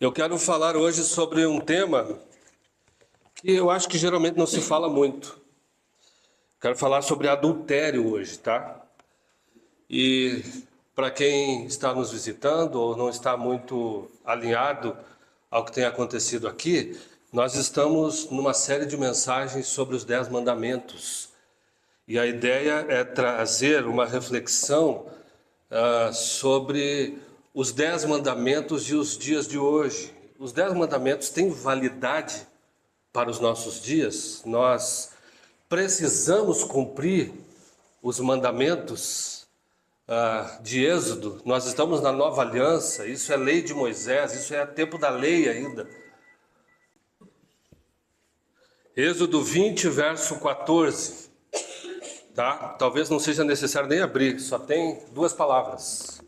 Eu quero falar hoje sobre um tema que eu acho que geralmente não se fala muito. Quero falar sobre adultério hoje, tá? E para quem está nos visitando ou não está muito alinhado ao que tem acontecido aqui, nós estamos numa série de mensagens sobre os 10 mandamentos. E a ideia é trazer uma reflexão sobre os 10 mandamentos e os dias de hoje. Os 10 mandamentos têm validade para os nossos dias? Nós precisamos cumprir os mandamentos de Êxodo. Nós estamos na nova aliança, isso é lei de Moisés, isso é tempo da lei ainda. Êxodo 20, verso 14. Tá? Talvez não seja necessário nem abrir, só tem 2 palavras.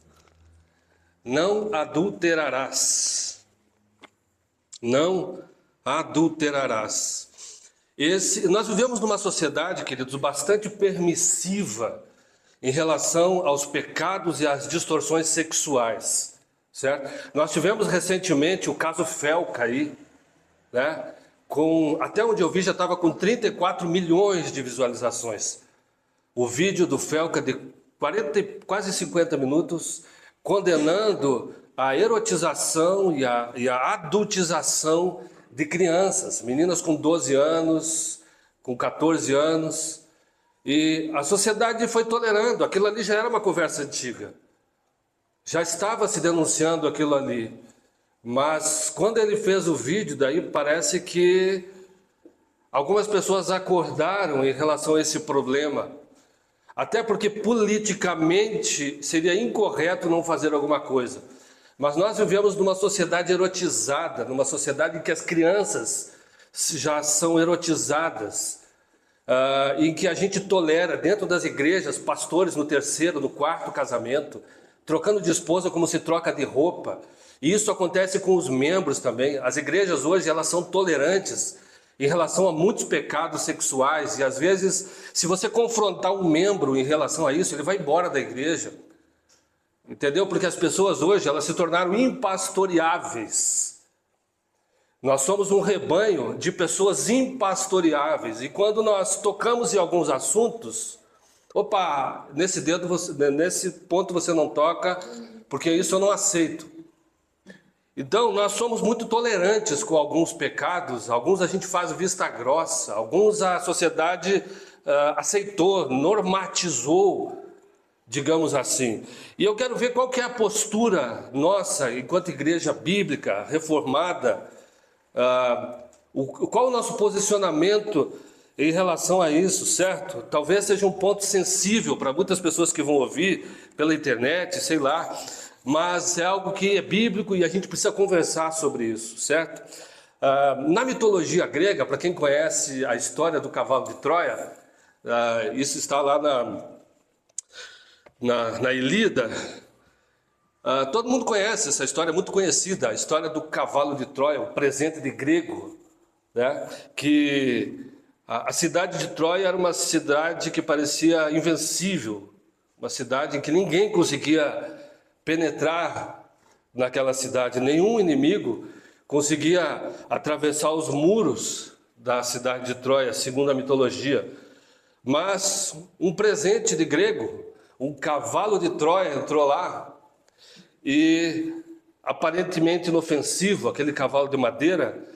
Não adulterarás. Não adulterarás. Nós vivemos numa sociedade, queridos, bastante permissiva em relação aos pecados e às distorções sexuais, certo? Nós tivemos recentemente o caso Felca aí, né? Até onde eu vi já estava com 34 milhões de visualizações. O vídeo do Felca de 40, quase 50 minutos, condenando a erotização e a adultização de crianças, meninas com 12 anos, com 14 anos, e a sociedade foi tolerando. Aquilo ali já era uma conversa antiga, já estava se denunciando aquilo ali, mas quando ele fez o vídeo, daí parece que algumas pessoas acordaram em relação a esse problema, até porque politicamente seria incorreto não fazer alguma coisa. Mas nós vivemos numa sociedade erotizada, numa sociedade em que as crianças já são erotizadas, em que a gente tolera dentro das igrejas pastores no 3º, no 4º casamento, trocando de esposa como se troca de roupa. E isso acontece com os membros também. As igrejas hoje elas são tolerantes em relação a muitos pecados sexuais, e às vezes, se você confrontar um membro em relação a isso, ele vai embora da igreja. Entendeu? Porque as pessoas hoje, elas se tornaram impastoreáveis. Nós somos um rebanho de pessoas impastoreáveis, e quando nós tocamos em alguns assuntos, opa, nesse ponto você não toca, porque isso eu não aceito. Então, nós somos muito tolerantes com alguns pecados, alguns a gente faz vista grossa, alguns a sociedade aceitou, normatizou, digamos assim. E eu quero ver qual que é a postura nossa, enquanto igreja bíblica, reformada, qual o nosso posicionamento em relação a isso, certo? Talvez seja um ponto sensível para muitas pessoas que vão ouvir pela internet, sei lá, mas é algo que é bíblico e a gente precisa conversar sobre isso, certo? Na mitologia grega, para quem conhece a história do cavalo de Troia, isso está lá na Ilíada, todo mundo conhece essa história, muito conhecida, a história do cavalo de Troia, o presente de grego, né? Que a cidade de Troia era uma cidade que parecia invencível, uma cidade em que ninguém conseguia penetrar naquela cidade, nenhum inimigo conseguia atravessar os muros da cidade de Troia, segundo a mitologia. Mas um presente de grego, um cavalo de Troia entrou lá e, aparentemente inofensivo, aquele cavalo de madeira,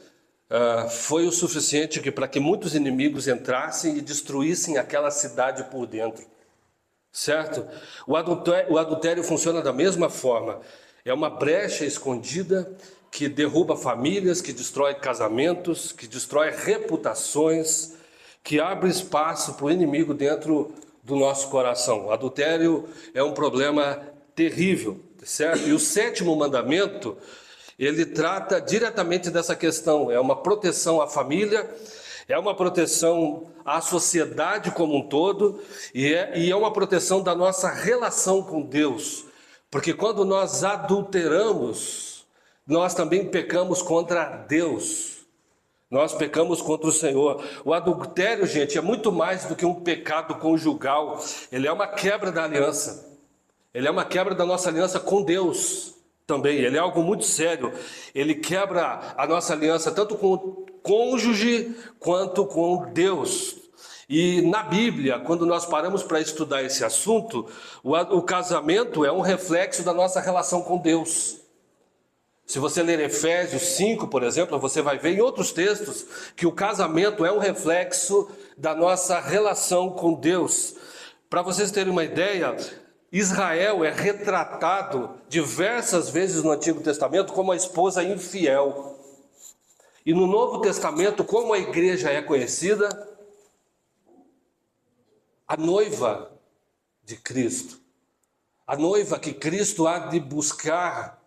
foi o suficiente para que muitos inimigos entrassem e destruíssem aquela cidade por dentro. Certo? O adultério funciona da mesma forma. É uma brecha escondida que derruba famílias, que destrói casamentos, que destrói reputações, que abre espaço para o inimigo dentro do nosso coração. O adultério é um problema terrível, certo? E o 7º mandamento, ele trata diretamente dessa questão. É uma proteção à família, é uma proteção à sociedade como um todo, e é uma proteção da nossa relação com Deus. Porque quando nós adulteramos, nós também pecamos contra Deus. Nós pecamos contra o Senhor. O adultério, gente, é muito mais do que um pecado conjugal. Ele é uma quebra da aliança. Ele é uma quebra da nossa aliança com Deus. também, ele é algo muito sério. Ele quebra a nossa aliança tanto com o cônjuge quanto com Deus. E na Bíblia, quando nós paramos para estudar esse assunto, o casamento é um reflexo da nossa relação com Deus. Se você ler Efésios 5, por exemplo, você vai ver em outros textos que o casamento é um reflexo da nossa relação com Deus. Para vocês terem uma ideia, Israel é retratado diversas vezes no Antigo Testamento como a esposa infiel. E no Novo Testamento, como a igreja é conhecida? A noiva de Cristo. A noiva que Cristo há de buscar,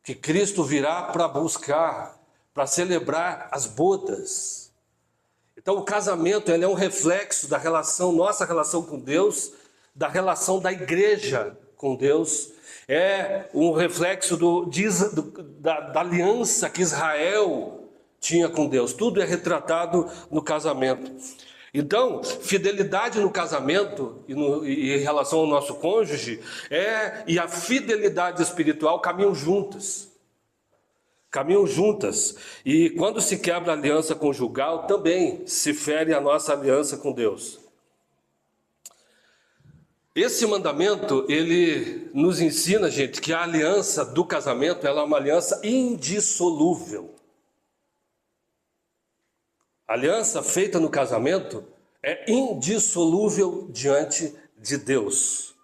que Cristo virá para buscar, para celebrar as bodas. Então o casamento ele é um reflexo da relação, nossa relação com Deus, da relação da igreja com Deus, é um reflexo da aliança que Israel tinha com Deus. Tudo é retratado no casamento. Então, fidelidade no casamento e em relação ao nosso cônjuge e a fidelidade espiritual caminham juntas. Caminham juntas. E quando se quebra a aliança conjugal, também se fere a nossa aliança com Deus. Esse mandamento, ele nos ensina, gente, que a aliança do casamento ela é uma aliança indissolúvel. A aliança feita no casamento é indissolúvel diante de Deus.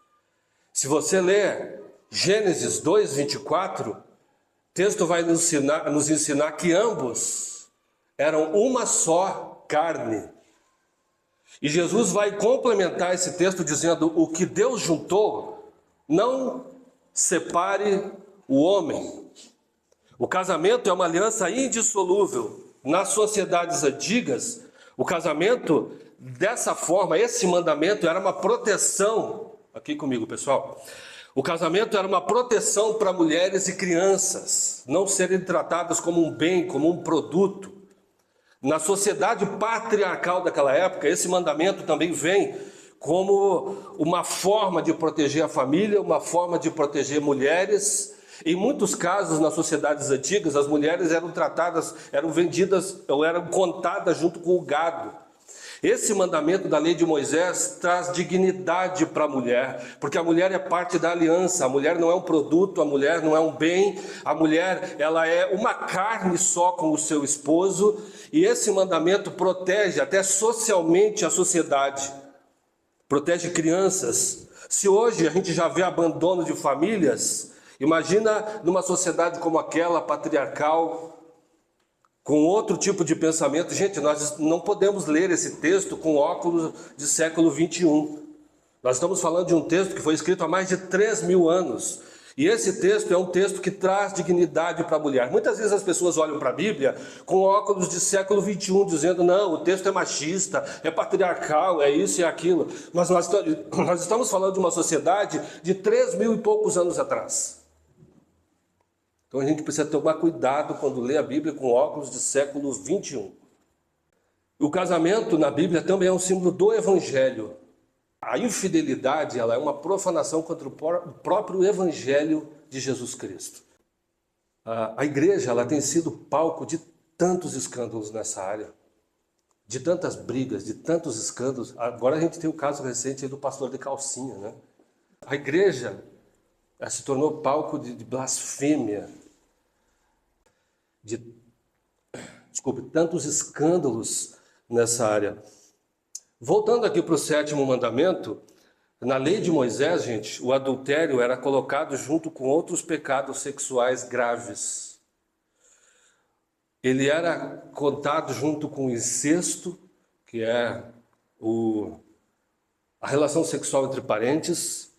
Se você ler Gênesis 2:24, o texto vai nos ensinar que ambos eram uma só carne. E Jesus vai complementar esse texto dizendo: o que Deus juntou, não separe o homem. O casamento é uma aliança indissolúvel. Nas sociedades antigas, o casamento, dessa forma, esse mandamento era uma proteção. Aqui comigo, pessoal. O casamento era uma proteção para mulheres e crianças, não serem tratadas como um bem, como um produto. Na sociedade patriarcal daquela época, esse mandamento também vem como uma forma de proteger a família, uma forma de proteger mulheres. Em muitos casos, nas sociedades antigas, as mulheres eram tratadas, eram vendidas ou eram contadas junto com o gado. Esse mandamento da lei de Moisés traz dignidade para a mulher, porque a mulher é parte da aliança. A mulher não é um produto, a mulher não é um bem, a mulher ela é uma carne só com o seu esposo, e esse mandamento protege até socialmente a sociedade, protege crianças. Se hoje a gente já vê abandono de famílias, imagina numa sociedade como aquela, patriarcal, com outro tipo de pensamento. Gente, nós não podemos ler esse texto com óculos de século 21. Nós estamos falando de um texto que foi escrito há mais de 3.000 anos. E esse texto é um texto que traz dignidade para a mulher. Muitas vezes as pessoas olham para a Bíblia com óculos de século 21, dizendo: não, o texto é machista, é patriarcal, é isso e aquilo. Mas nós estamos falando de uma sociedade de 3.000 e poucos anos atrás. Então a gente precisa tomar cuidado quando lê a Bíblia com óculos de século 21. O casamento na Bíblia também é um símbolo do Evangelho. A infidelidade ela é uma profanação contra o próprio Evangelho de Jesus Cristo. A igreja ela tem sido palco de tantos escândalos nessa área, de tantas brigas, de tantos escândalos. Agora a gente tem o caso recente aí do pastor de calcinha, né? A igreja se tornou palco de blasfêmia, tantos escândalos nessa área. Voltando aqui para o 7º mandamento, na lei de Moisés, gente, o adultério era colocado junto com outros pecados sexuais graves. Ele era contado junto com o incesto, que é a relação sexual entre parentes.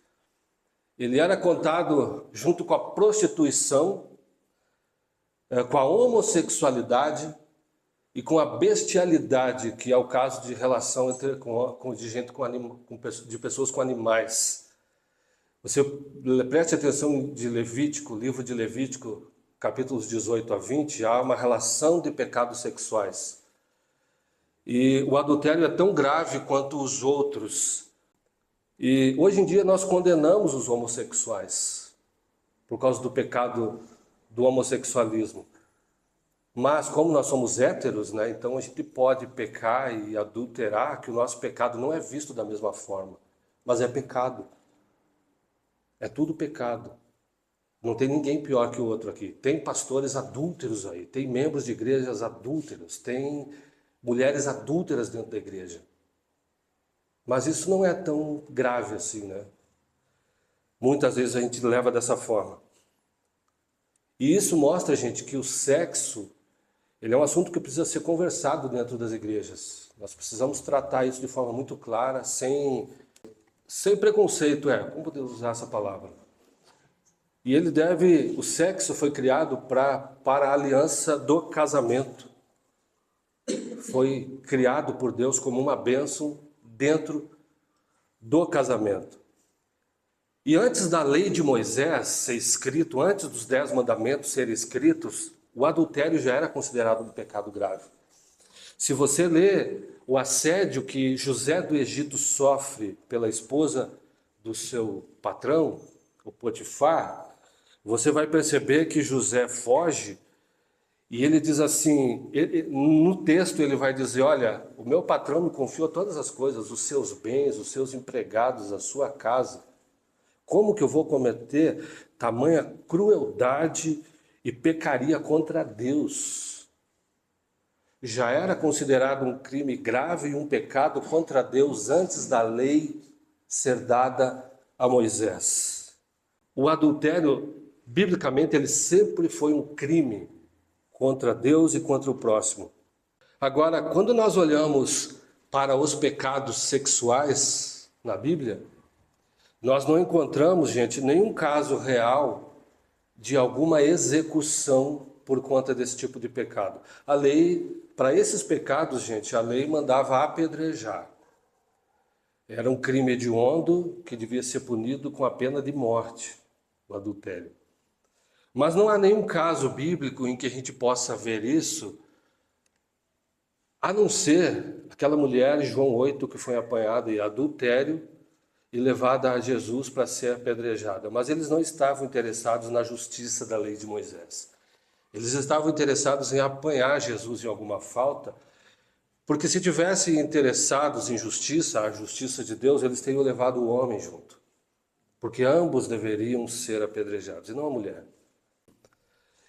Ele era contado junto com a prostituição, com a homossexualidade e com a bestialidade, que é o caso de relação de pessoas com animais. Você preste atenção de Levítico, livro de Levítico, capítulos 18 a 20, há uma relação de pecados sexuais. E o adultério é tão grave quanto os outros. E hoje em dia nós condenamos os homossexuais, por causa do pecado do homossexualismo. Mas como nós somos héteros, né, então a gente pode pecar e adulterar, que o nosso pecado não é visto da mesma forma, mas é pecado. É tudo pecado. Não tem ninguém pior que o outro aqui. Tem pastores adúlteros aí, tem membros de igrejas adúlteros, tem mulheres adúlteras dentro da igreja. Mas isso não é tão grave assim, né? Muitas vezes a gente leva dessa forma. E isso mostra, gente, que o sexo, ele é um assunto que precisa ser conversado dentro das igrejas. Nós precisamos tratar isso de forma muito clara, sem preconceito, como podemos usar essa palavra? E o sexo foi criado para a aliança do casamento. Foi criado por Deus como uma bênção dentro do casamento. E antes da lei de Moisés ser escrito, antes dos 10 mandamentos serem escritos, o adultério já era considerado um pecado grave. Se você ler o assédio que José do Egito sofre pela esposa do seu patrão, o Potifar, você vai perceber que José foge e ele diz assim, no texto ele vai dizer, olha, o meu patrão me confiou todas as coisas, os seus bens, os seus empregados, a sua casa. Como que eu vou cometer tamanha crueldade e pecaria contra Deus? Já era considerado um crime grave e um pecado contra Deus antes da lei ser dada a Moisés. O adultério, biblicamente, ele sempre foi um crime contra Deus e contra o próximo. Agora, quando nós olhamos para os pecados sexuais na Bíblia, nós não encontramos, gente, nenhum caso real de alguma execução por conta desse tipo de pecado. A lei, para esses pecados, gente, a lei mandava apedrejar. Era um crime hediondo que devia ser punido com a pena de morte, o adultério. Mas não há nenhum caso bíblico em que a gente possa ver isso, a não ser aquela mulher, João 8, que foi apanhada em adultério e levada a Jesus para ser apedrejada. Mas eles não estavam interessados na justiça da lei de Moisés. Eles estavam interessados em apanhar Jesus em alguma falta, porque se tivessem interessados em justiça, a justiça de Deus, eles teriam levado o homem junto. Porque ambos deveriam ser apedrejados, e não a mulher.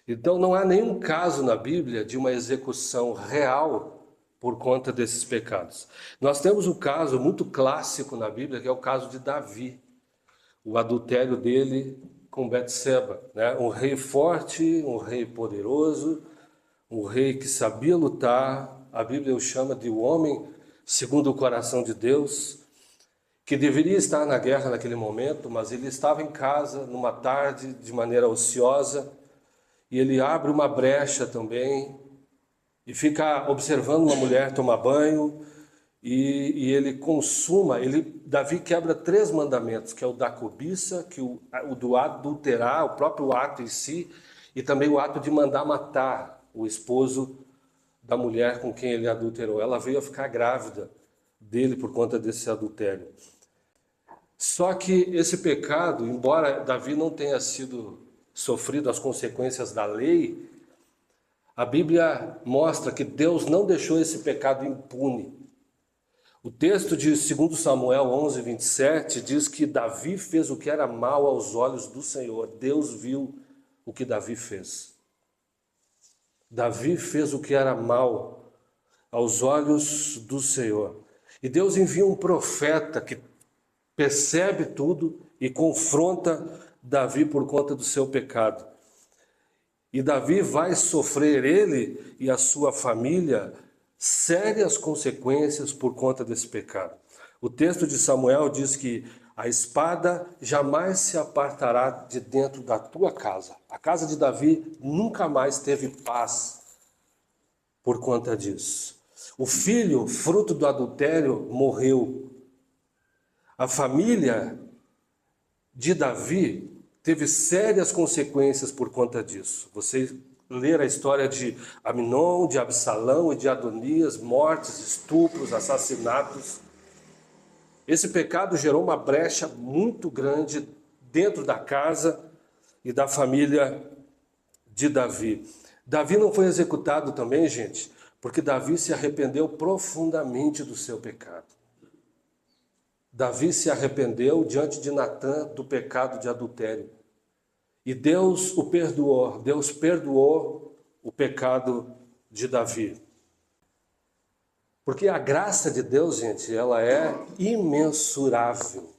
Então não há nenhum caso na Bíblia de uma execução real por conta desses pecados. Nós temos um caso muito clássico na Bíblia, que é o caso de Davi. O adultério dele com Betseba, né? Um rei forte, um rei poderoso, um rei que sabia lutar. A Bíblia o chama de o homem segundo o coração de Deus, que deveria estar na guerra naquele momento, mas ele estava em casa numa tarde de maneira ociosa, e ele abre uma brecha também e fica observando uma mulher tomar banho, e ele Davi quebra 3 mandamentos, que é o da cobiça, que o do adulterar, o próprio ato em si, e também o ato de mandar matar o esposo da mulher com quem ele adulterou. Ela veio a ficar grávida dele por conta desse adultério. Só que esse pecado, embora Davi não tenha sofrido as consequências da lei, a Bíblia mostra que Deus não deixou esse pecado impune. O texto de 2 Samuel 11, 27 diz que Davi fez o que era mal aos olhos do Senhor. Deus viu o que Davi fez. Davi fez o que era mal aos olhos do Senhor. E Deus envia um profeta que percebe tudo e confronta Davi por conta do seu pecado. E Davi vai sofrer, ele e a sua família, sérias consequências por conta desse pecado. O texto de Samuel diz que a espada jamais se apartará de dentro da tua casa. A casa de Davi nunca mais teve paz por conta disso. O filho, fruto do adultério, morreu. A família de Davi teve sérias consequências por conta disso. Você ler a história de Aminon, de Absalão e de Adonias, mortes, estupros, assassinatos. Esse pecado gerou uma brecha muito grande dentro da casa e da família de Davi. Davi não foi executado também, gente, porque Davi se arrependeu profundamente do seu pecado. Davi se arrependeu diante de Natã do pecado de adultério. E Deus o perdoou, Deus perdoou o pecado de Davi. Porque a graça de Deus, gente, ela é imensurável.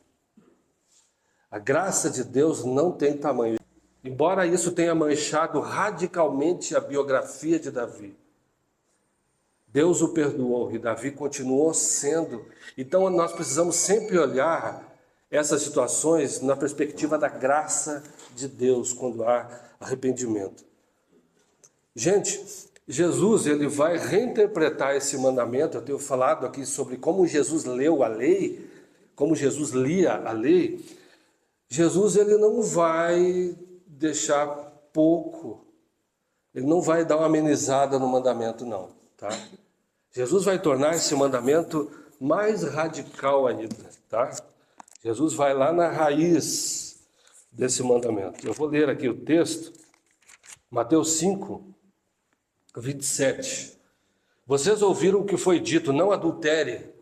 A graça de Deus não tem tamanho. Embora isso tenha manchado radicalmente a biografia de Davi, Deus o perdoou e Davi continuou sendo. Então nós precisamos sempre olhar essas situações na perspectiva da graça de Deus quando há arrependimento. Gente, Jesus ele vai reinterpretar esse mandamento. Eu tenho falado aqui sobre como Jesus leu a lei, como Jesus lia a lei. Jesus ele não vai deixar pouco, ele não vai dar uma amenizada no mandamento não, tá? Jesus vai tornar esse mandamento mais radical ainda, tá? Jesus vai lá na raiz desse mandamento. Eu vou ler aqui o texto, Mateus 5, 27. Vocês ouviram o que foi dito, não adultere,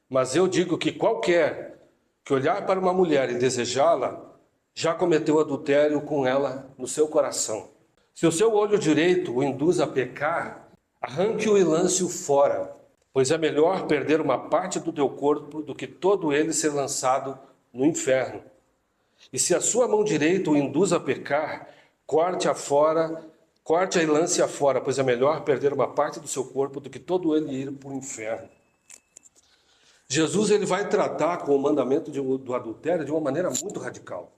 mas eu digo que qualquer que olhar para uma mulher e desejá-la, já cometeu adultério com ela no seu coração. Se o seu olho direito o induz a pecar, arranque-o e lance-o fora, pois é melhor perder uma parte do teu corpo do que todo ele ser lançado no inferno. E se a sua mão direita o induz a pecar, corte-a e lance-a fora, pois é melhor perder uma parte do seu corpo do que todo ele ir para o inferno. Jesus ele vai tratar com o mandamento do adultério de uma maneira muito radical.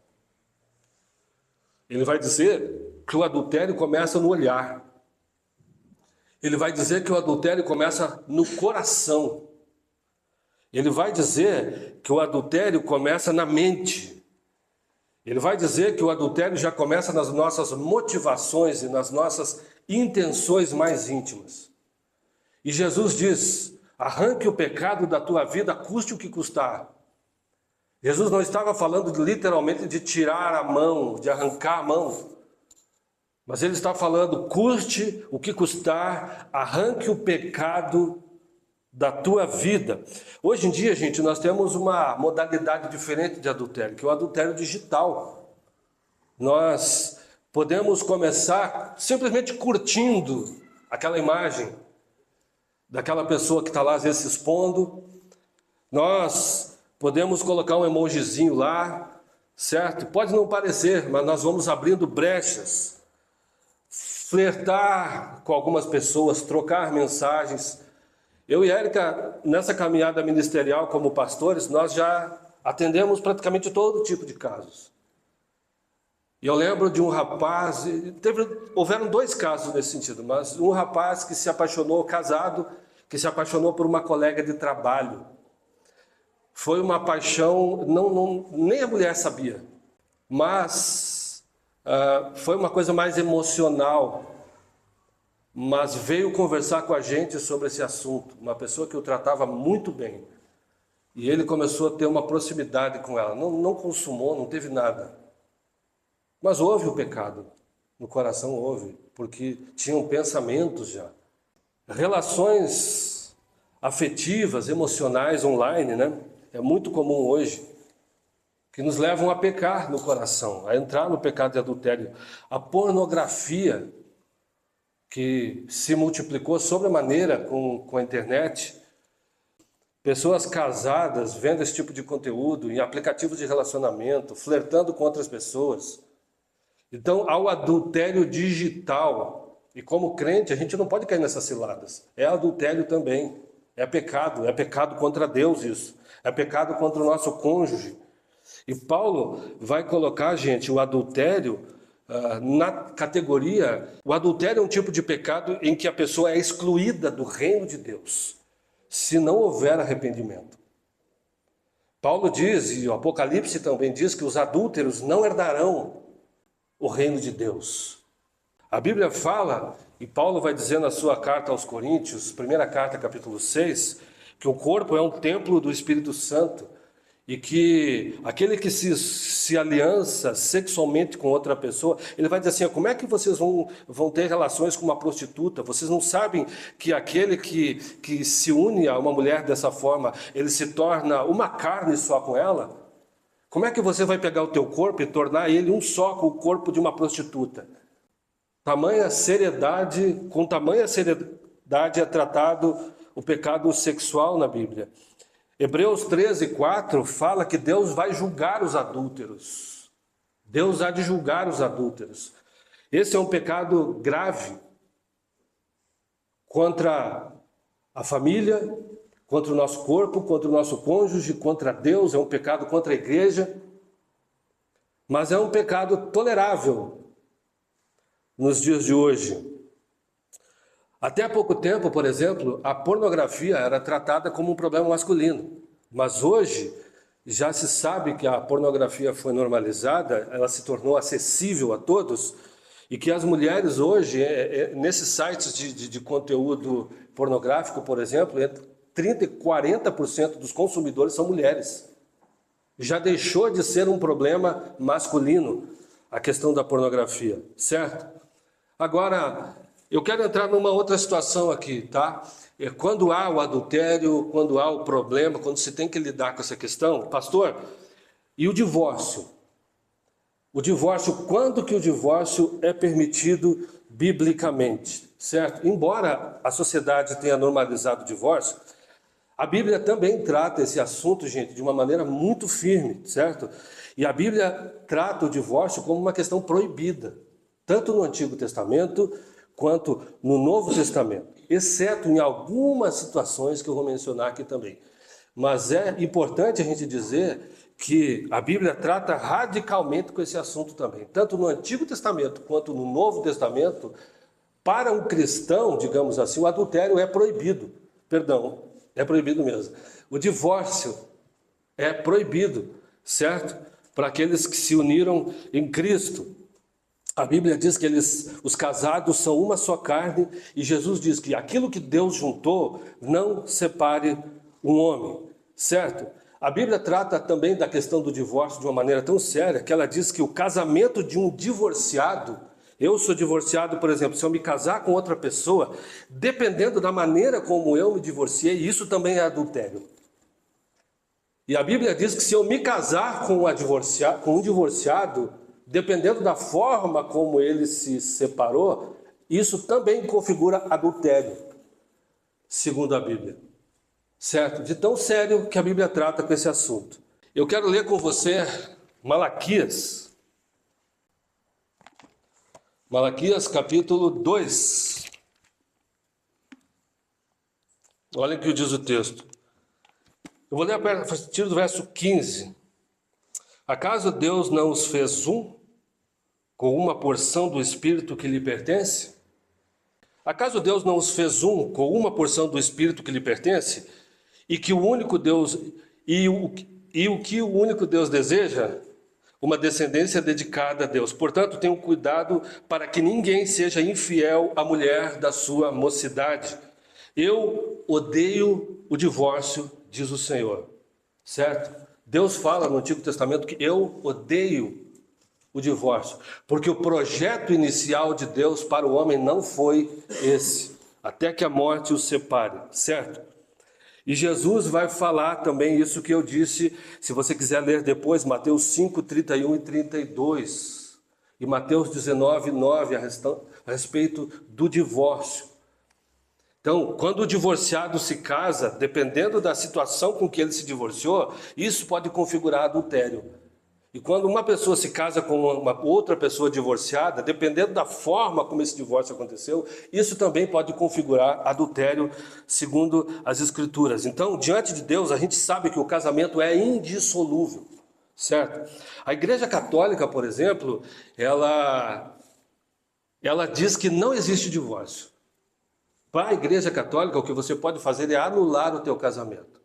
Ele vai dizer que o adultério começa no olhar. Ele vai dizer que o adultério começa no coração. Ele vai dizer que o adultério começa na mente. Ele vai dizer que o adultério já começa nas nossas motivações e nas nossas intenções mais íntimas. E Jesus diz: arranque o pecado da tua vida, custe o que custar. Jesus não estava falando literalmente de tirar a mão, de arrancar a mão. Mas ele está falando, custe o que custar, arranque o pecado da tua vida. Hoje em dia, gente, nós temos uma modalidade diferente de adultério, que é o adultério digital. Nós podemos começar simplesmente curtindo aquela imagem daquela pessoa que está lá às vezes se expondo. Nós podemos colocar um emojizinho lá, certo? Pode não parecer, mas nós vamos abrindo brechas. Flertar com algumas pessoas, trocar mensagens. Eu e Érica, nessa caminhada ministerial como pastores, nós já atendemos praticamente todo tipo de casos. E eu lembro de um rapaz, houveram 2 casos nesse sentido, mas um rapaz que se apaixonou, casado, que se apaixonou por uma colega de trabalho. Foi uma paixão, nem a mulher sabia, mas foi uma coisa mais emocional. Mas veio conversar com a gente sobre esse assunto, uma pessoa que o tratava muito bem. E ele começou a ter uma proximidade com ela, não consumou, não teve nada. Mas houve o pecado, no coração houve, porque tinham pensamentos já. Relações afetivas, emocionais online, né? É muito comum hoje, que nos levam a pecar no coração, a entrar no pecado de adultério. A pornografia, que se multiplicou sobremaneira com a internet, pessoas casadas vendo esse tipo de conteúdo em aplicativos de relacionamento, flertando com outras pessoas. Então, ao adultério digital, e como crente a gente não pode cair nessas ciladas, é adultério também, é pecado contra Deus isso. É pecado contra o nosso cônjuge. E Paulo vai colocar, gente, o adultério na categoria... O adultério é um tipo de pecado em que a pessoa é excluída do reino de Deus, se não houver arrependimento. Paulo diz, e o Apocalipse também diz, que os adúlteros não herdarão o reino de Deus. A Bíblia fala, e Paulo vai dizer na sua carta aos Coríntios, primeira carta, capítulo 6... que o corpo é um templo do Espírito Santo E que aquele que se aliança sexualmente com outra pessoa, ele vai dizer assim: como é que vocês vão ter relações com uma prostituta? Vocês não sabem que aquele que se une a uma mulher dessa forma, ele se torna uma carne só com ela? Como é que você vai pegar o teu corpo e tornar ele um só com o corpo de uma prostituta? Tamanha seriedade, com tamanha seriedade é tratado o pecado sexual na Bíblia. Hebreus 13:4 fala que Deus vai julgar os adúlteros. Deus há de julgar os adúlteros. Esse é um pecado grave contra a família, contra o nosso corpo, contra o nosso cônjuge, contra Deus, é um pecado contra a igreja, mas é um pecado tolerável nos dias de hoje. Até há pouco tempo, por exemplo, a pornografia era tratada como um problema masculino, mas hoje já se sabe que a pornografia foi normalizada, ela se tornou acessível a todos, e que as mulheres hoje, nesses sites de conteúdo pornográfico, por exemplo, entre 30% e 40% dos consumidores são mulheres. Já deixou de ser um problema masculino a questão da pornografia, certo? Agora, eu quero entrar numa outra situação aqui, tá? Quando há o adultério, quando há o problema, quando se tem que lidar com essa questão, pastor, e o divórcio? O divórcio, quando que o divórcio é permitido biblicamente, certo? Embora a sociedade tenha normalizado o divórcio, a Bíblia também trata esse assunto, gente, de uma maneira muito firme, certo? E a Bíblia trata o divórcio como uma questão proibida, tanto no Antigo Testamento quanto no Novo Testamento, exceto em algumas situações que eu vou mencionar aqui também. Mas é importante a gente dizer que a Bíblia trata radicalmente com esse assunto também, tanto no Antigo Testamento quanto no Novo Testamento. Para um cristão, digamos assim, o adultério é proibido, perdão, é proibido mesmo. O divórcio é proibido, certo? Para aqueles que se uniram em Cristo. A Bíblia diz que os casados são uma só carne, e Jesus diz que aquilo que Deus juntou, não separe um homem, certo? A Bíblia trata também da questão do divórcio de uma maneira tão séria, que ela diz que o casamento de um divorciado, eu sou divorciado, por exemplo, se eu me casar com outra pessoa, dependendo da maneira como eu me divorciei, isso também é adultério. E a Bíblia diz que se eu me casar com um divorciado, dependendo da forma como ele se separou, isso também configura adultério, segundo a Bíblia. Certo? De tão sério que a Bíblia trata com esse assunto. Eu quero ler com você Malaquias. Malaquias capítulo 2. Olha o que diz o texto. Eu vou ler a partir do verso 15. Acaso Deus não os fez um, com uma porção do Espírito que lhe pertence? Acaso Deus não os fez um, com uma porção do Espírito que lhe pertence? E que o único Deus, e o que o único Deus deseja? Uma descendência dedicada a Deus. Portanto, tenham cuidado para que ninguém seja infiel à mulher da sua mocidade. Eu odeio o divórcio, diz o Senhor. Certo? Deus fala no Antigo Testamento que eu odeio o divórcio, porque o projeto inicial de Deus para o homem não foi esse, até que a morte os separe, certo? E Jesus vai falar também isso que eu disse, se você quiser ler depois, Mateus 5, 31 e 32, e Mateus 19, 9, a respeito do divórcio. Então, quando o divorciado se casa, dependendo da situação com que ele se divorciou, isso pode configurar adultério. E quando uma pessoa se casa com uma outra pessoa divorciada, dependendo da forma como esse divórcio aconteceu, isso também pode configurar adultério, segundo as Escrituras. Então, diante de Deus, a gente sabe que o casamento é indissolúvel, certo? A Igreja Católica, por exemplo, ela diz que não existe divórcio. Para a Igreja Católica, o que você pode fazer é anular o teu casamento.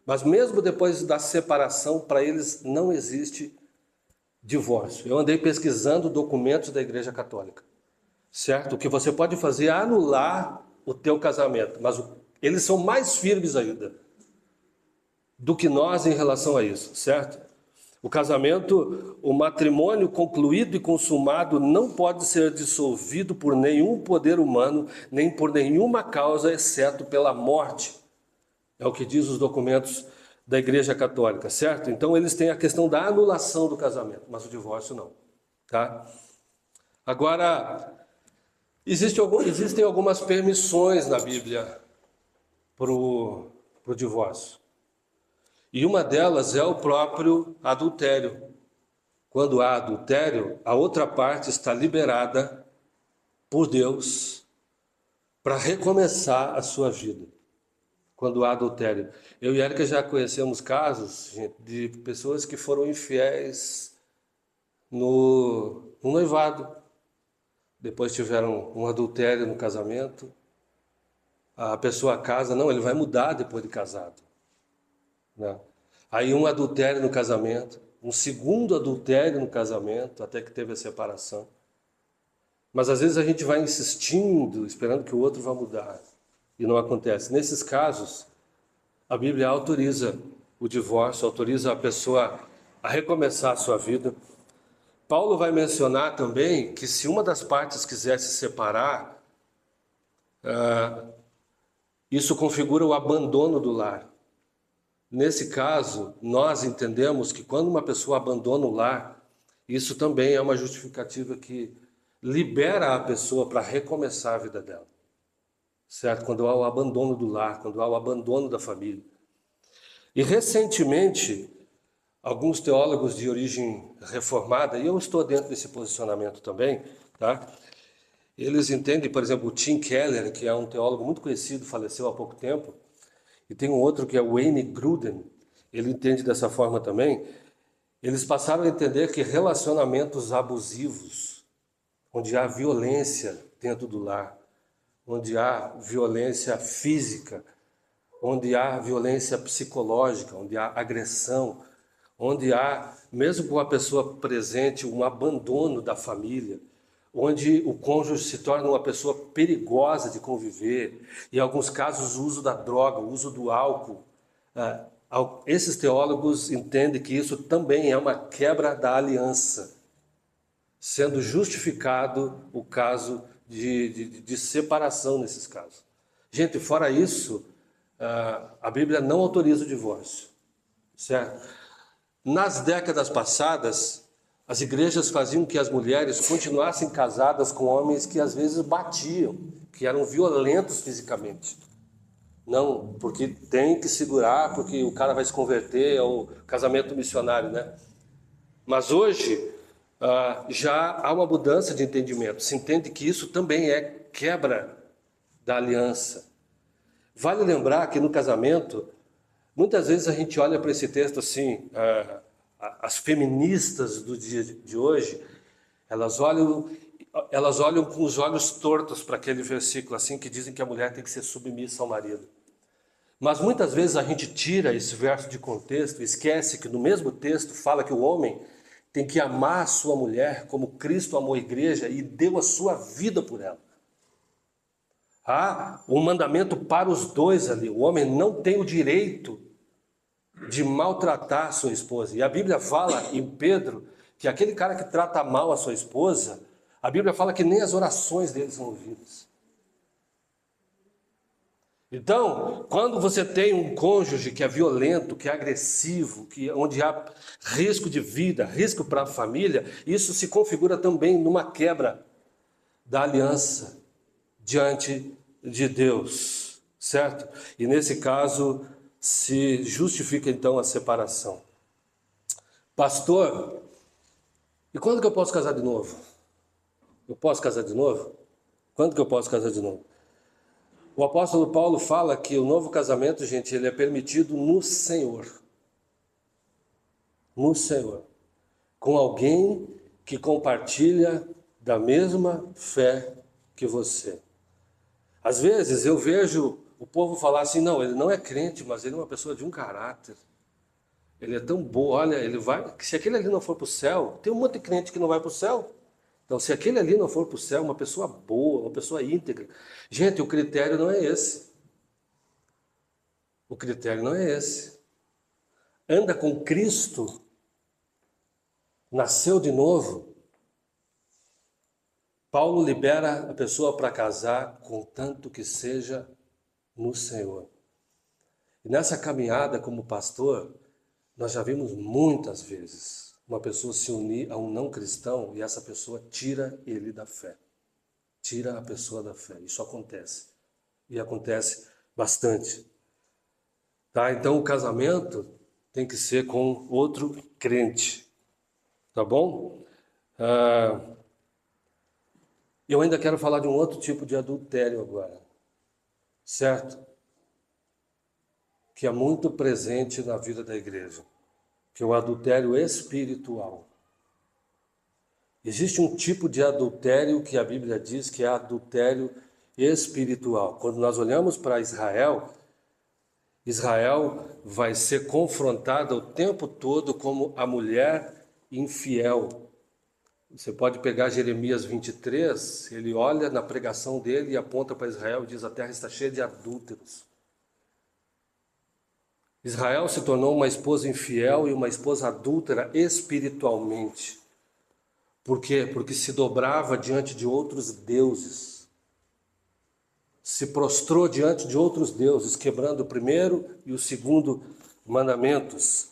Mas mesmo depois da separação, para eles não existe divórcio. Eu andei pesquisando documentos da Igreja Católica, certo? O que você pode fazer é anular o teu casamento, mas eles são mais firmes ainda. do que nós em relação a isso, certo? O casamento, o matrimônio concluído e consumado não pode ser dissolvido por nenhum poder humano, nem por nenhuma causa, exceto pela morte. É o que diz os documentos da Igreja Católica, certo? Então eles têm a questão da anulação do casamento, mas o divórcio não, tá? Agora, existem algumas permissões na Bíblia para o divórcio. E uma delas é o próprio adultério. Quando há adultério, a outra parte está liberada por Deus para recomeçar a sua vida. Quando há adultério. Eu e Érica já conhecemos casos, gente, de pessoas que foram infiéis no noivado. Depois tiveram um adultério no casamento. A pessoa casa, não, ele vai mudar depois de casado. Não. Aí um adultério no casamento, um segundo adultério no casamento, até que teve a separação. Mas às vezes a gente vai insistindo, esperando que o outro vá mudar. E não acontece. Nesses casos, a Bíblia autoriza o divórcio, autoriza a pessoa a recomeçar a sua vida. Paulo vai mencionar também que se uma das partes quiser se separar, isso configura o abandono do lar. Nesse caso, nós entendemos que quando uma pessoa abandona o lar, isso também é uma justificativa que libera a pessoa para recomeçar a vida dela. Certo? Quando há o abandono do lar, quando há o abandono da família. E recentemente, alguns teólogos de origem reformada, e eu estou dentro desse posicionamento também, tá? Eles entendem, por exemplo, o Tim Keller, que é um teólogo muito conhecido, faleceu há pouco tempo, e tem um outro que é o Wayne Grudem, ele entende dessa forma também. Eles passaram a entender que relacionamentos abusivos, onde há violência dentro do lar, onde há violência física, onde há violência psicológica, onde há agressão, onde há, mesmo com a pessoa presente, um abandono da família, onde o cônjuge se torna uma pessoa perigosa de conviver, e em alguns casos o uso da droga, o uso do álcool. Esses teólogos entendem que isso também é uma quebra da aliança, sendo justificado o caso de separação nesses casos. Gente, fora isso, a Bíblia não autoriza o divórcio, certo? Nas décadas passadas, as igrejas faziam que as mulheres continuassem casadas com homens que às vezes batiam, que eram violentos fisicamente. Não, porque tem que segurar, porque o cara vai se converter ao casamento missionário, né? Mas hoje já há uma mudança de entendimento. Se entende que isso também é quebra da aliança. Vale lembrar que no casamento, muitas vezes a gente olha para esse texto assim, as feministas do dia de hoje, elas olham com os olhos tortos para aquele versículo assim que dizem que a mulher tem que ser submissa ao marido. Mas muitas vezes a gente tira esse verso de contexto e esquece que no mesmo texto fala que o homem tem que amar a sua mulher como Cristo amou a igreja e deu a sua vida por ela. Há um mandamento para os dois ali. O homem não tem o direito de maltratar a sua esposa. E a Bíblia fala em Pedro que aquele cara que trata mal a sua esposa, a Bíblia fala que nem as orações dele são ouvidas. Então, quando você tem um cônjuge que é violento, que é agressivo, onde há risco de vida, risco para a família, isso se configura também numa quebra da aliança diante de Deus, certo? E nesse caso se justifica então a separação. Pastor, e quando que eu posso casar de novo? Eu posso casar de novo? Quando que eu posso casar de novo? O apóstolo Paulo fala que o novo casamento, gente, ele é permitido no Senhor. No Senhor. Com alguém que compartilha da mesma fé que você. Às vezes eu vejo o povo falar assim, não, ele não é crente, mas ele é uma pessoa de um caráter. Ele é tão bom, olha, ele vai... Se aquele ali não for para o céu, tem um monte de crente que não vai para o céu. Então, se aquele ali não for para o céu, uma pessoa boa, uma pessoa íntegra. Gente, o critério não é esse. O critério não é esse. anda com Cristo, nasceu de novo, Paulo libera a pessoa para casar, contanto que seja no Senhor. E nessa caminhada como pastor, nós já vimos muitas vezes uma pessoa se unir a um não cristão e essa pessoa tira ele da fé. Tira a pessoa da fé. Isso acontece. E acontece bastante. Tá? Então o casamento tem que ser com outro crente. Tá bom? Eu ainda quero falar de um outro tipo de adultério agora. Certo? Que é muito presente na vida da igreja. Que é o adultério espiritual. Existe um tipo de adultério que a Bíblia diz que é adultério espiritual. Quando nós olhamos para Israel, Israel vai ser confrontada o tempo todo como a mulher infiel. Você pode pegar Jeremias 23, ele olha na pregação dele e aponta para Israel e diz: a terra está cheia de adúlteros. Israel se tornou uma esposa infiel e uma esposa adúltera espiritualmente. Por quê? Porque se dobrava diante de outros deuses. Se prostrou diante de outros deuses, quebrando o primeiro e o segundo mandamentos.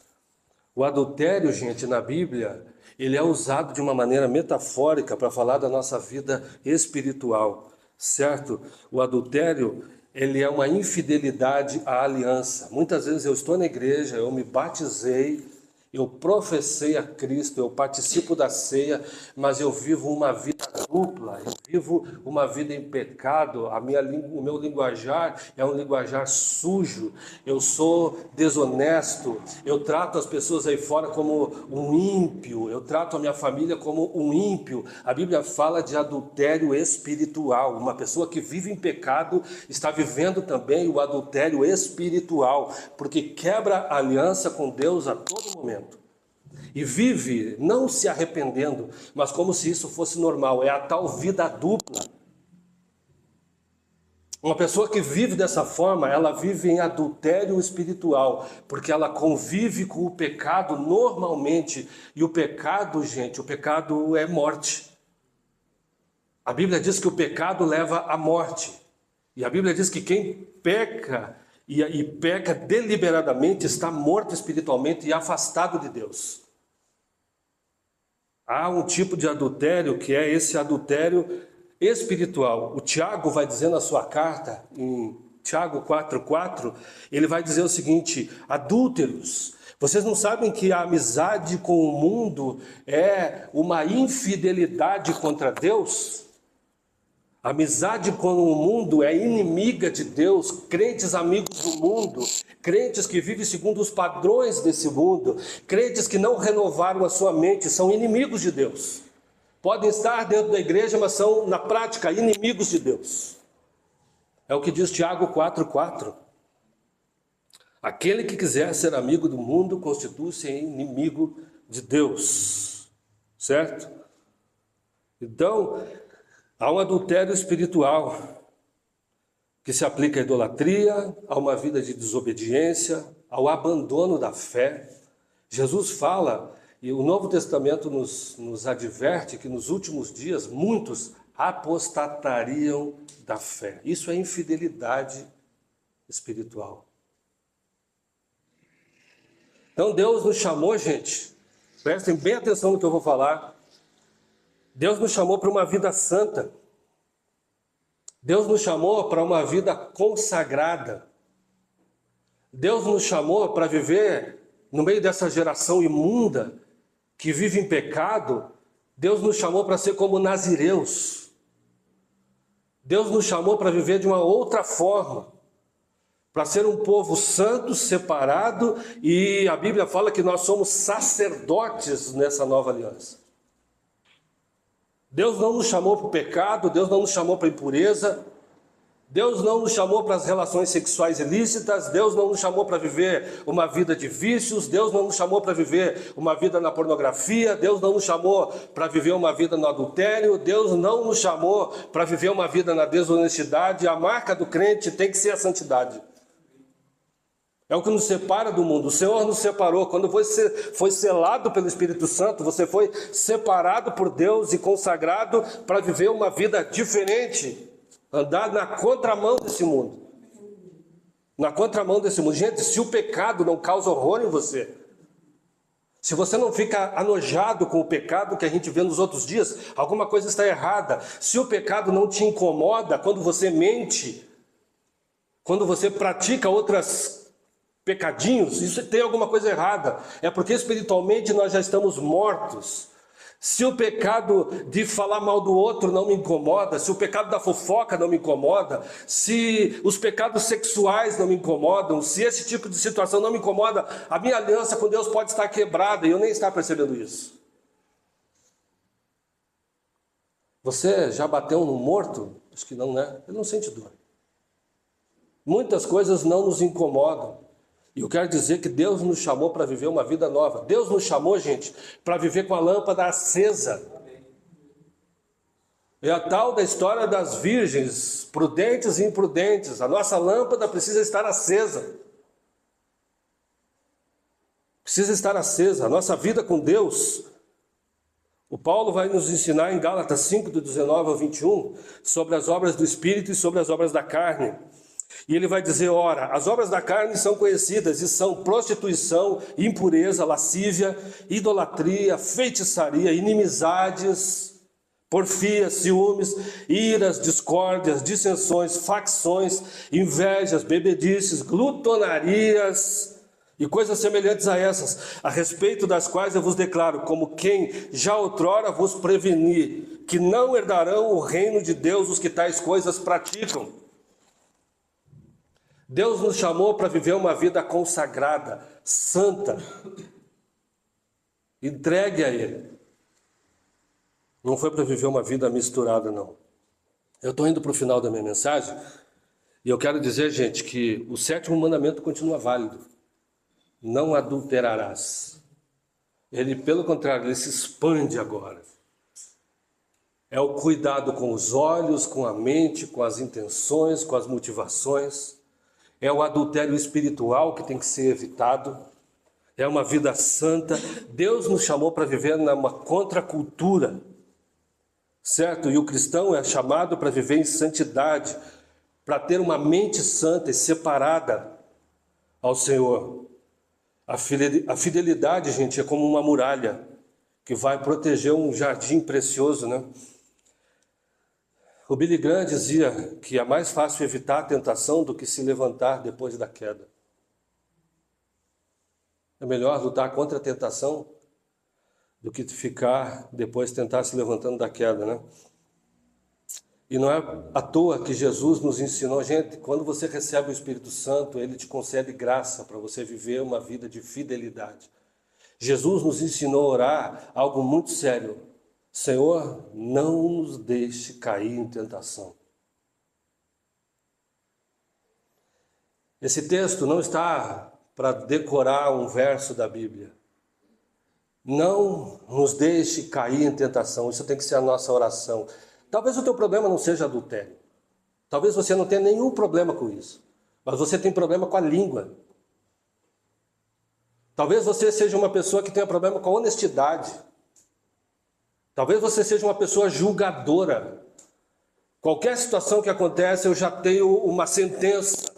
O adultério, gente, na Bíblia, ele é usado de uma maneira metafórica para falar da nossa vida espiritual, certo? O adultério, ele é uma infidelidade à aliança. Muitas vezes eu estou na igreja, eu me batizei, eu professei a Cristo, eu participo da ceia, mas eu vivo uma vida dupla, eu vivo uma vida em pecado, o meu linguajar é um linguajar sujo, eu sou desonesto, eu trato as pessoas aí fora como um ímpio, eu trato a minha família como um ímpio. A Bíblia fala de adultério espiritual. Uma pessoa que vive em pecado está vivendo também o adultério espiritual, porque quebra a aliança com Deus a todo momento. E vive não se arrependendo, mas como se isso fosse normal. É a tal vida dupla. Uma pessoa que vive dessa forma, ela vive em adultério espiritual, porque ela convive com o pecado normalmente. E o pecado, gente, o pecado é morte. A Bíblia diz que o pecado leva à morte. E a Bíblia diz que quem peca e peca deliberadamente está morto espiritualmente e afastado de Deus. Há um tipo de adultério que é esse adultério espiritual. O Tiago vai dizer na sua carta, em Tiago 4,4, ele vai dizer o seguinte: adúlteros, vocês não sabem que a amizade com o mundo é uma infidelidade contra Deus? A amizade com o mundo é inimiga de Deus. Crentes amigos do mundo, crentes que vivem segundo os padrões desse mundo, crentes que não renovaram a sua mente, são inimigos de Deus. Podem estar dentro da igreja, mas são, na prática, inimigos de Deus. É o que diz Tiago 4,4. Aquele que quiser ser amigo do mundo, constitui-se inimigo de Deus. Certo? Então, há um adultério espiritual que se aplica à idolatria, a uma vida de desobediência, ao abandono da fé. Jesus fala, e o Novo Testamento nos adverte que nos últimos dias muitos apostatariam da fé. Isso é infidelidade espiritual. Então Deus nos chamou, gente, prestem bem atenção no que eu vou falar. Deus nos chamou para uma vida santa. Deus nos chamou para uma vida consagrada. Deus nos chamou para viver no meio dessa geração imunda que vive em pecado. Deus nos chamou para ser como nazireus. Deus nos chamou para viver de uma outra forma, para ser um povo santo, separado, e a Bíblia fala que nós somos sacerdotes nessa nova aliança. Deus não nos chamou para o pecado, Deus não nos chamou para a impureza, Deus não nos chamou para as relações sexuais ilícitas, Deus não nos chamou para viver uma vida de vícios, Deus não nos chamou para viver uma vida na pornografia, Deus não nos chamou para viver uma vida no adultério, Deus não nos chamou para viver uma vida na desonestidade. A marca do crente tem que ser a santidade. É o que nos separa do mundo. O Senhor nos separou. Quando você foi selado pelo Espírito Santo, você foi separado por Deus e consagrado para viver uma vida diferente. Andar na contramão desse mundo. Na contramão desse mundo. Gente, se o pecado não causa horror em você, se você não fica anojado com o pecado que a gente vê nos outros dias, alguma coisa está errada. Se o pecado não te incomoda quando você mente, quando você pratica outras pecadinhos, isso tem alguma coisa errada. É porque espiritualmente nós já estamos mortos. Se o pecado de falar mal do outro não me incomoda, se o pecado da fofoca não me incomoda, se os pecados sexuais não me incomodam, se esse tipo de situação não me incomoda, a minha aliança com Deus pode estar quebrada e eu nem estar percebendo isso. Você já bateu no morto? Acho que não, né? Ele não sente dor. Muitas coisas não nos incomodam. E eu quero dizer que Deus nos chamou para viver uma vida nova. Deus nos chamou, gente, para viver com a lâmpada acesa. É a tal da história das virgens, prudentes e imprudentes. A nossa lâmpada precisa estar acesa. Precisa estar acesa. A nossa vida com Deus. O Paulo vai nos ensinar em Gálatas 5, do 19 ao 21, sobre as obras do Espírito e sobre as obras da carne. E ele vai dizer, ora, as obras da carne são conhecidas e são prostituição, impureza, lascívia, idolatria, feitiçaria, inimizades, porfias, ciúmes, iras, discórdias, dissensões, facções, invejas, bebedices, glutonarias e coisas semelhantes a essas, a respeito das quais eu vos declaro, como quem já outrora vos preveni, que não herdarão o reino de Deus os que tais coisas praticam. Deus nos chamou para viver uma vida consagrada, santa, entregue a Ele. Não foi para viver uma vida misturada, não. Eu estou indo para o final da minha mensagem e eu quero dizer, gente, que o 7º mandamento continua válido. Não adulterarás. Ele, pelo contrário, ele se expande agora. É o cuidado com os olhos, com a mente, com as intenções, com as motivações. É o adultério espiritual que tem que ser evitado. É uma vida santa. Deus nos chamou para viver numa contracultura, certo? E o cristão é chamado para viver em santidade, para ter uma mente santa e separada ao Senhor. A fidelidade, gente, é como uma muralha que vai proteger um jardim precioso, né? O Billy Graham dizia que é mais fácil evitar a tentação do que se levantar depois da queda. É melhor lutar contra a tentação do que ficar depois tentar se levantando da queda, né? E não é à toa que Jesus nos ensinou, gente, quando você recebe o Espírito Santo, ele te concede graça para você viver uma vida de fidelidade. Jesus nos ensinou a orar algo muito sério. Senhor, não nos deixe cair em tentação. Esse texto não está para decorar um verso da Bíblia. Não nos deixe cair em tentação. Isso tem que ser a nossa oração. Talvez o teu problema não seja adultério. Talvez você não tenha nenhum problema com isso. Mas você tem problema com a língua. Talvez você seja uma pessoa que tenha problema com a honestidade. Talvez você seja uma pessoa julgadora. Qualquer situação que acontece, eu já tenho uma sentença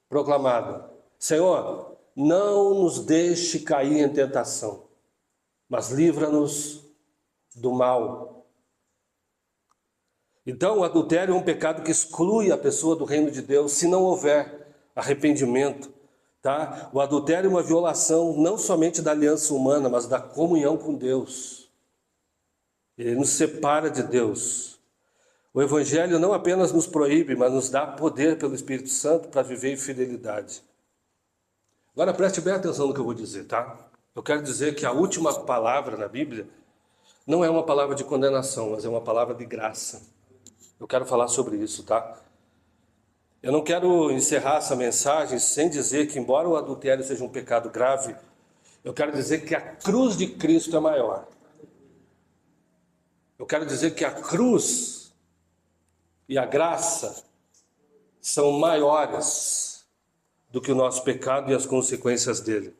proclamada. Senhor, não nos deixe cair em tentação, mas livra-nos do mal. Então, o adultério é um pecado que exclui a pessoa do reino de Deus, se não houver arrependimento. Tá? O adultério é uma violação não somente da aliança humana, mas da comunhão com Deus. Ele nos separa de Deus. O Evangelho não apenas nos proíbe, mas nos dá poder pelo Espírito Santo para viver em fidelidade. Agora preste bem atenção no que eu vou dizer, tá? Eu quero dizer que a última palavra na Bíblia não é uma palavra de condenação, mas é uma palavra de graça. Eu quero falar sobre isso, tá? Eu não quero encerrar essa mensagem sem dizer que, embora o adultério seja um pecado grave, eu quero dizer que a cruz de Cristo é maior. Eu quero dizer que a cruz e a graça são maiores do que o nosso pecado e as consequências dele.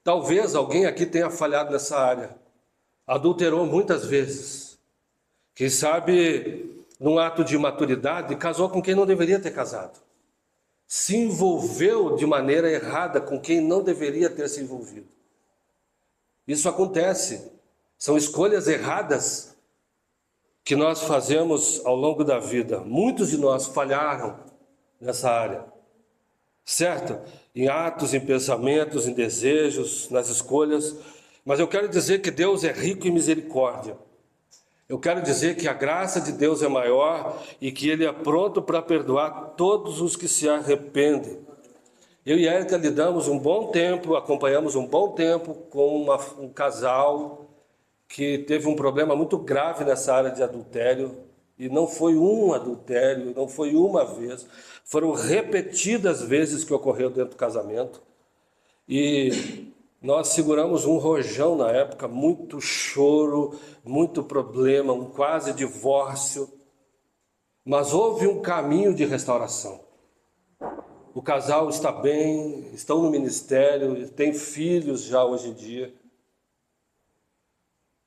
Talvez alguém aqui tenha falhado nessa área, adulterou muitas vezes. Quem sabe, num ato de maturidade, casou com quem não deveria ter casado. Se envolveu de maneira errada com quem não deveria ter se envolvido. Isso acontece. São escolhas erradas que nós fazemos ao longo da vida. Muitos de nós falharam nessa área, certo? Em atos, em pensamentos, em desejos, nas escolhas. Mas eu quero dizer que Deus é rico em misericórdia. Eu quero dizer que a graça de Deus é maior e que Ele é pronto para perdoar todos os que se arrependem. Eu e a Érica lidamos um bom tempo, acompanhamos um bom tempo com um casal que teve um problema muito grave nessa área de adultério. E não foi um adultério, não foi uma vez, foram repetidas vezes que ocorreu dentro do casamento. E nós seguramos um rojão na época, muito choro, muito problema, um quase divórcio. Mas houve um caminho de restauração. O casal está bem, estão no ministério, tem filhos já hoje em dia.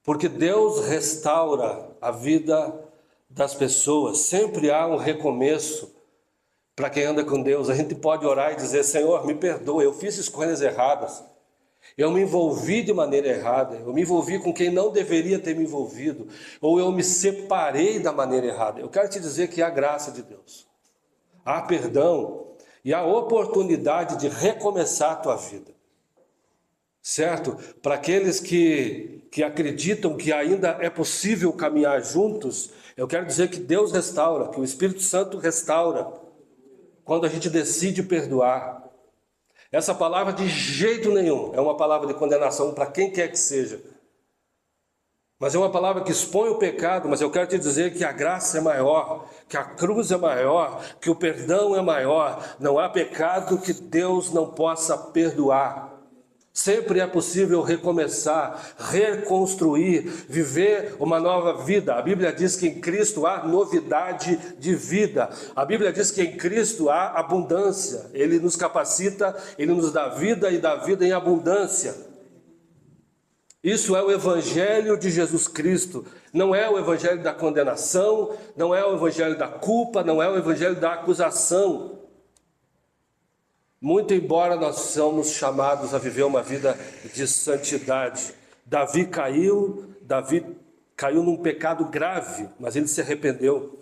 Porque Deus restaura a vida das pessoas, sempre há um recomeço para quem anda com Deus. A gente pode orar e dizer: Senhor, me perdoa, eu fiz escolhas erradas, eu me envolvi de maneira errada, eu me envolvi com quem não deveria ter me envolvido, ou eu me separei da maneira errada. Eu quero te dizer que há graça de Deus, há perdão e há oportunidade de recomeçar a tua vida, certo? Para aqueles que acreditam que ainda é possível caminhar juntos, eu quero dizer que Deus restaura, que o Espírito Santo restaura, quando a gente decide perdoar. Essa palavra de jeito nenhum é uma palavra de condenação para quem quer que seja. Mas é uma palavra que expõe o pecado, mas eu quero te dizer que a graça é maior, que a cruz é maior, que o perdão é maior. Não há pecado que Deus não possa perdoar. Sempre é possível recomeçar, reconstruir, viver uma nova vida. A Bíblia diz que em Cristo há novidade de vida. A Bíblia diz que em Cristo há abundância. Ele nos capacita, Ele nos dá vida e dá vida em abundância. Isso é o Evangelho de Jesus Cristo. Não é o Evangelho da condenação, não é o Evangelho da culpa, não é o Evangelho da acusação. Muito embora nós somos chamados a viver uma vida de santidade. Davi caiu num pecado grave, mas ele se arrependeu.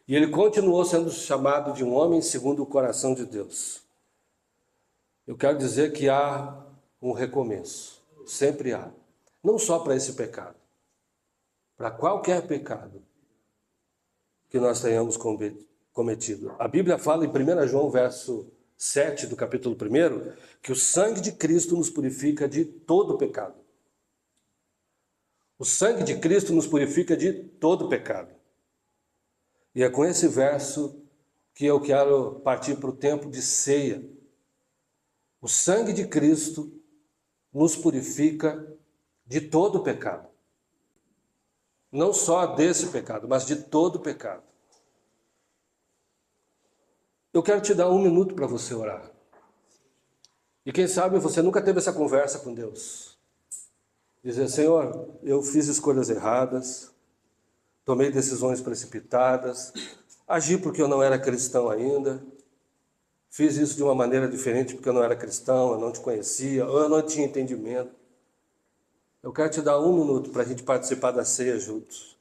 E ele continuou sendo chamado de um homem segundo o coração de Deus. Eu quero dizer que há um recomeço, sempre há. Não só para esse pecado, para qualquer pecado que nós tenhamos cometido. A Bíblia fala em 1 João, verso 7 do capítulo 1, que o sangue de Cristo nos purifica de todo pecado. O sangue de Cristo nos purifica de todo pecado. E é com esse verso que eu quero partir para o tempo de ceia. O sangue de Cristo nos purifica de todo pecado. Não só desse pecado, mas de todo pecado. Eu quero te dar 1 minuto para você orar. E quem sabe você nunca teve essa conversa com Deus. Dizer: Senhor, eu fiz escolhas erradas, tomei decisões precipitadas, agi porque eu não era cristão ainda, fiz isso de uma maneira diferente porque eu não era cristão, eu não te conhecia, ou eu não tinha entendimento. Eu quero te dar 1 minuto para a gente participar da ceia juntos.